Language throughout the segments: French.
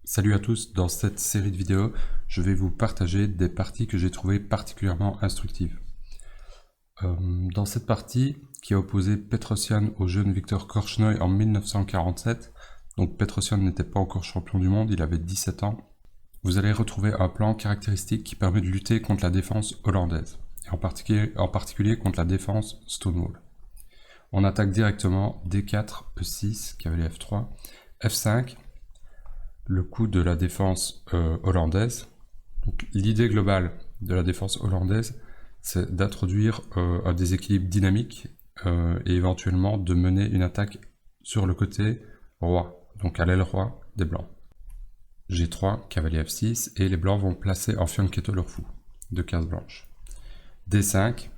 Salut à tous, dans cette série de vidéos, je vais vous partager des parties que j'ai trouvées particulièrement instructives. Dans cette partie, qui a opposé Petrosyan au jeune Viktor Korchnoi en 1947, donc Petrosyan n'était pas encore champion du monde, il avait 17 ans, vous allez retrouver un plan caractéristique qui permet de lutter contre la défense hollandaise, et en particulier contre la défense Stonewall. On attaque directement D4, E6, cavalier F3, F5, le coup de la défense hollandaise. L'idée globale de la défense hollandaise, c'est d'introduire un déséquilibre dynamique et éventuellement de mener une attaque sur le côté roi, donc à l'aile roi des blancs. G3, cavalier F6, et les blancs vont placer en fianchetto leur fou, de cases blanches. D5,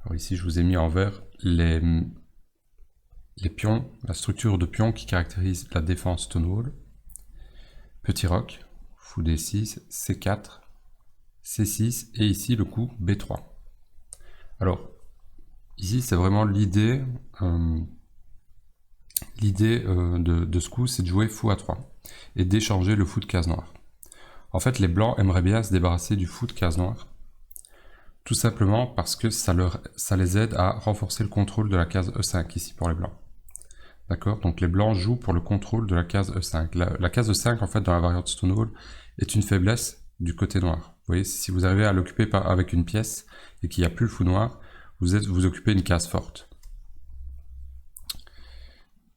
alors ici je vous ai mis en vert les pions, la structure de pions qui caractérise la défense Stonewall. Petit roc, fou D6, C4, C6 et ici le coup B3. Alors ici c'est vraiment l'idée de ce coup, c'est de jouer fou A3 et d'échanger le fou de case noire. En fait les blancs aimeraient bien se débarrasser du fou de case noire, tout simplement parce que ça les aide à renforcer le contrôle de la case E5 ici pour les blancs. D'accord, donc les blancs jouent pour le contrôle de la case E5. La case E5, en fait, dans la variante Stonewall, est une faiblesse du côté noir. Vous voyez, si vous arrivez à l'occuper avec une pièce et qu'il n'y a plus le fou noir, vous occupez une case forte.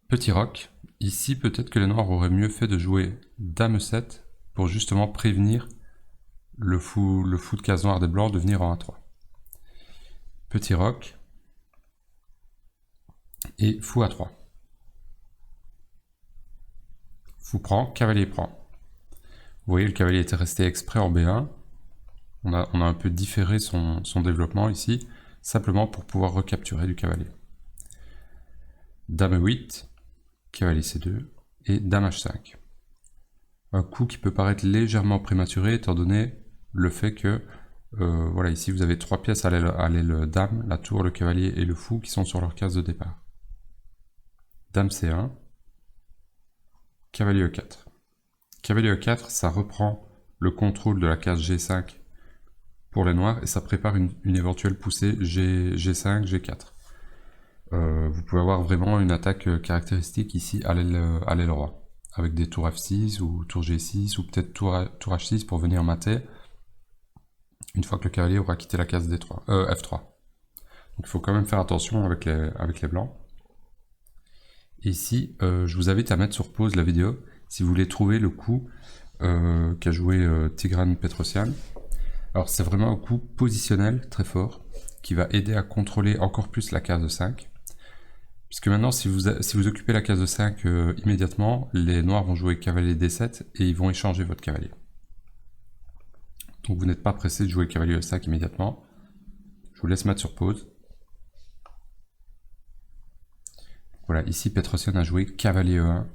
Petit roc. Ici, peut-être que les noirs auraient mieux fait de jouer Dame E7 pour justement prévenir le fou de case noire des blancs de venir en A3. Petit roc. Et fou A3. Fou prend, cavalier prend. Vous voyez, le cavalier était resté exprès en B1. On a un peu différé son développement ici, simplement pour pouvoir recapturer du cavalier. Dame E8, cavalier C2 et Dame H5. Un coup qui peut paraître légèrement prématuré étant donné le fait que, voilà, ici vous avez trois pièces à l'aile Dame, la tour, le cavalier et le fou qui sont sur leur case de départ. Dame C1, cavalier E4. Cavalier E4, ça reprend le contrôle de la case G5 pour les noirs et ça prépare une éventuelle poussée G5, G4. Vous pouvez avoir vraiment une attaque caractéristique ici à l'aile roi, avec des tours F6 ou tour G6 ou peut-être tour H6 pour venir mater une fois que le cavalier aura quitté la case F3. Donc il faut quand même faire attention avec les blancs. Et ici, je vous invite à mettre sur pause la vidéo si vous voulez trouver le coup qu'a joué Tigran Petrosyan. Alors c'est vraiment un coup positionnel très fort qui va aider à contrôler encore plus la case de 5. Puisque maintenant si vous occupez la case de 5 immédiatement, les noirs vont jouer cavalier D7 et ils vont échanger votre cavalier. Donc vous n'êtes pas pressé de jouer cavalier E5 immédiatement. Je vous laisse mettre sur pause. Voilà, ici Petrosyan a joué cavalier E1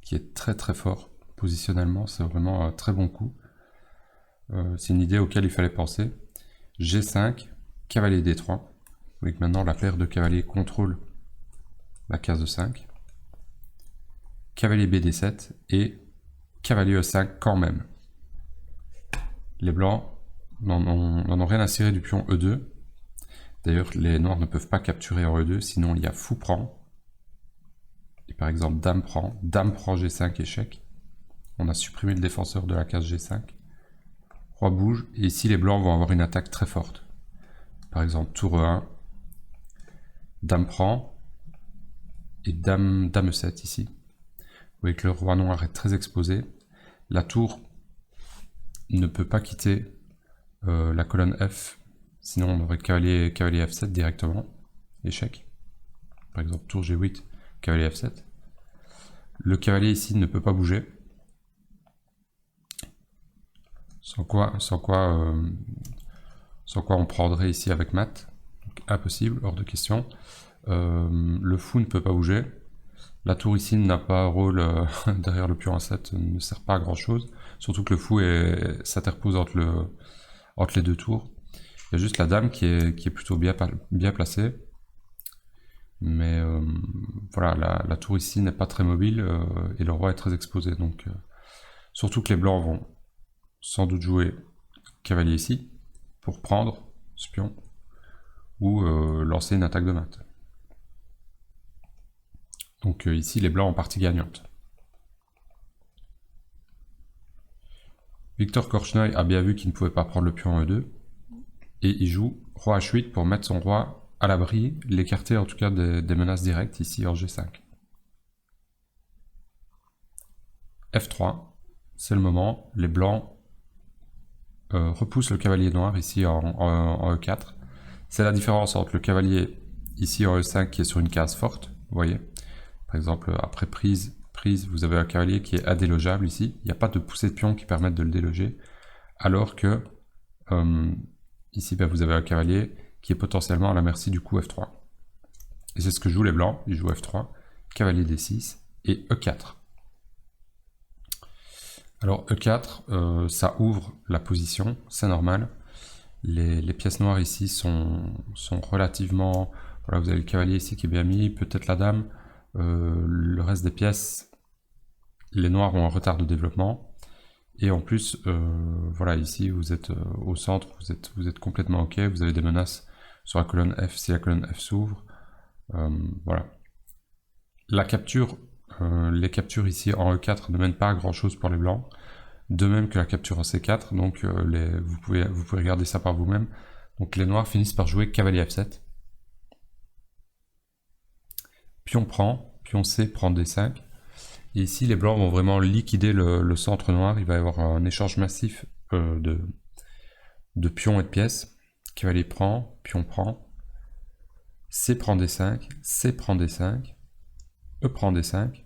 qui est très très fort positionnellement, c'est vraiment un très bon coup. C'est une idée auquel il fallait penser. G5, cavalier D3. Vous voyez que maintenant la paire de cavaliers contrôle la case de 5. Cavalier BD7 et cavalier E5 quand même. Les blancs n'en ont rien à cirer du pion E2. D'ailleurs, les noirs ne peuvent pas capturer en E2, sinon il y a fou prend. Et par exemple, dame prend G5, échec. On a supprimé le défenseur de la case G5. Roi bouge, et ici les blancs vont avoir une attaque très forte. Par exemple, tour E1, dame prend, et dame E7 ici. Vous voyez que le roi noir est très exposé. La tour ne peut pas quitter la colonne F, sinon on aurait cavalier F7 directement, échec. Par exemple, tour G8, cavalier F7. Le cavalier ici ne peut pas bouger. Sans quoi on prendrait ici avec mat. Donc, impossible, hors de question. Le fou ne peut pas bouger. La tour ici n'a pas un rôle derrière le pion A7, ne sert pas à grand chose. Surtout que le fou s'interpose entre les deux tours. Il y a juste la dame qui est plutôt bien placée. Mais voilà, la tour ici n'est pas très mobile et le roi est très exposé. Donc Surtout que les blancs vont sans doute jouer cavalier ici, pour prendre ce pion, ou lancer une attaque de mat. Donc ici, les blancs ont partie gagnante. Victor Korchnoi a bien vu qu'il ne pouvait pas prendre le pion en E2, et il joue roi H8 pour mettre son roi à l'abri, l'écarter en tout cas des menaces directes ici en G5. F3, c'est le moment, les blancs repoussent le cavalier noir ici en E4. C'est la différence entre le cavalier ici en E5 qui est sur une case forte, vous voyez. Par exemple, après prise, vous avez un cavalier qui est indélogeable ici. Il n'y a pas de poussée de pion qui permettent de le déloger. Alors que ici, vous avez un cavalier qui est potentiellement à la merci du coup F3. Et c'est ce que jouent les blancs. Ils jouent F3, cavalier D6 et E4. Alors E4, ça ouvre la position, c'est normal. Les pièces noires ici sont relativement... Voilà, vous avez le cavalier ici qui est bien mis, peut-être la dame. Le reste des pièces, les noirs ont un retard de développement. Et en plus, voilà, ici vous êtes au centre, vous êtes complètement ok, vous avez des menaces sur la colonne F si la colonne F s'ouvre. Voilà. La capture, les captures ici en E4 ne mènent pas à grand chose pour les blancs. De même que la capture en C4, donc vous pouvez regarder ça par vous-même. Donc les noirs finissent par jouer cavalier F7. Pion prend, pion C prend D5. Et ici les blancs vont vraiment liquider le centre noir, il va y avoir un échange massif de pions et de pièces. Cavalier prend, pion prend. C prend D5, C prend D5, E prend D5.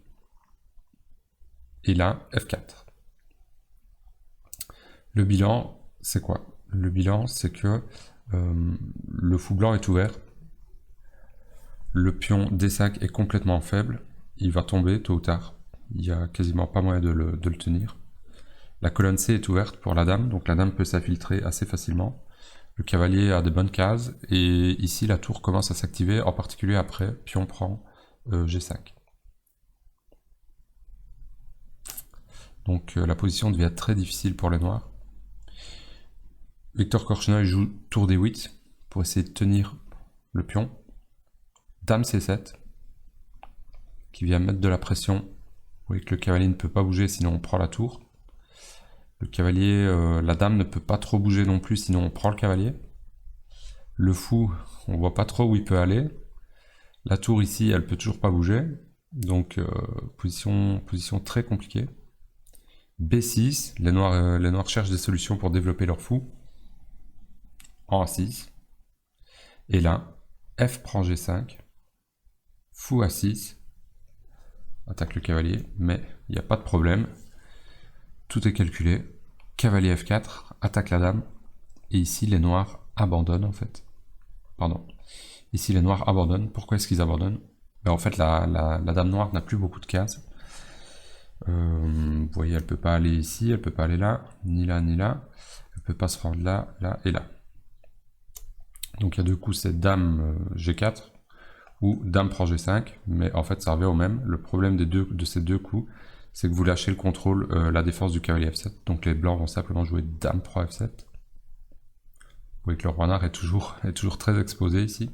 Et là, F4. Le bilan, c'est quoi? Le bilan, c'est que le fou blanc est ouvert. Le pion D5 est complètement faible. Il va tomber tôt ou tard. Il n'y a quasiment pas moyen de le tenir. La colonne C est ouverte pour la dame, donc la dame peut s'infiltrer assez facilement. Le cavalier a de bonnes cases, et ici la tour commence à s'activer, en particulier après pion prend G5. Donc la position devient très difficile pour les noirs. Victor Korchnoi joue tour D8 pour essayer de tenir le pion. Dame C7 qui vient mettre de la pression. Vous voyez que le cavalier ne peut pas bouger sinon on prend la tour. Le cavalier, la dame ne peut pas trop bouger non plus sinon on prend le cavalier. Le fou, on voit pas trop où il peut aller. La tour ici, elle peut toujours pas bouger. Donc position très compliquée. B6, les noirs cherchent des solutions pour développer leur fou. En A6. Et là, F prend G5. Fou A6. Attaque le cavalier, mais il n'y a pas de problème. Tout est calculé. Cavalier F4, attaque la dame. Et ici, les noirs abandonnent en fait. Pardon. Ici, les noirs abandonnent. Pourquoi est-ce qu'ils abandonnent? En fait, la dame noire n'a plus beaucoup de cases. Vous voyez, elle peut pas aller ici, elle peut pas aller là, ni là, ni là. Elle peut pas se rendre là, là et là. Donc il y a deux coups, c'est dame G4 ou dame prend G5, mais en fait ça revient au même. Le problème de ces deux coups, c'est que vous lâchez le contrôle, la défense du cavalier F7. Donc les blancs vont simplement jouer dame prend F7. Vous voyez que le roi noir est toujours très exposé ici.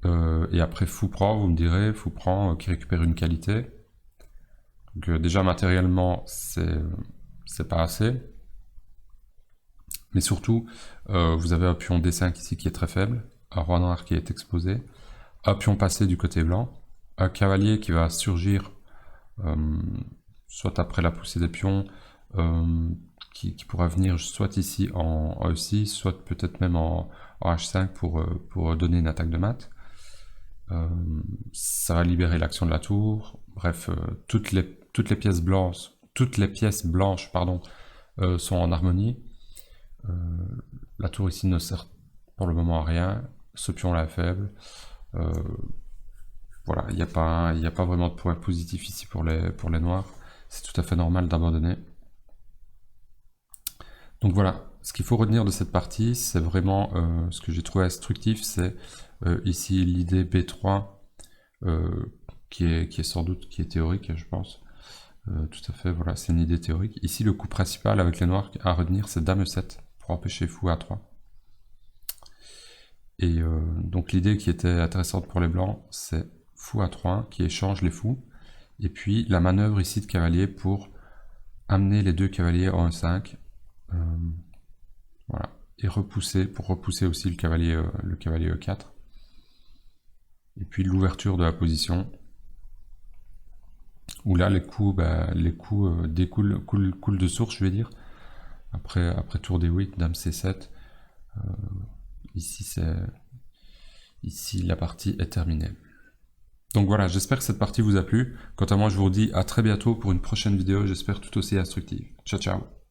Et après fou prend, vous me direz, fou prend qui récupère une qualité. Donc déjà matériellement, c'est pas assez. Mais surtout, vous avez un pion D5 ici qui est très faible, un roi noir qui est exposé, un pion passé du côté blanc, un cavalier qui va surgir soit après la poussée des pions, qui pourra venir soit ici en E6, soit peut-être même en H5 pour donner une attaque de mat. Ça va libérer l'action de la tour. Bref, toutes les pièces blanches, sont en harmonie. La tour ici ne sert pour le moment à rien. Ce pion là est faible. Voilà, il n'y a pas vraiment de point positif ici pour les noirs. C'est tout à fait normal d'abandonner. Donc voilà, ce qu'il faut retenir de cette partie, c'est vraiment ce que j'ai trouvé instructif, c'est ici l'idée B3 qui est sans doute théorique, je pense. Tout à fait, voilà, c'est une idée théorique. Ici, le coup principal avec les noirs à retenir, c'est Dame 7 pour empêcher fou A3. Et donc l'idée qui était intéressante pour les blancs, c'est fou A3 qui échange les fous. Et puis la manœuvre ici de cavalier pour amener les deux cavaliers en E5. Voilà. Et repousser, pour repousser aussi le cavalier E4. Et puis l'ouverture de la position, où là les coups coulent de source, je vais dire. Après tour D8, Dame C7. Ici la partie est terminée. Donc voilà, j'espère que cette partie vous a plu. Quant à moi, je vous dis à très bientôt pour une prochaine vidéo, j'espère tout aussi instructive. Ciao ciao.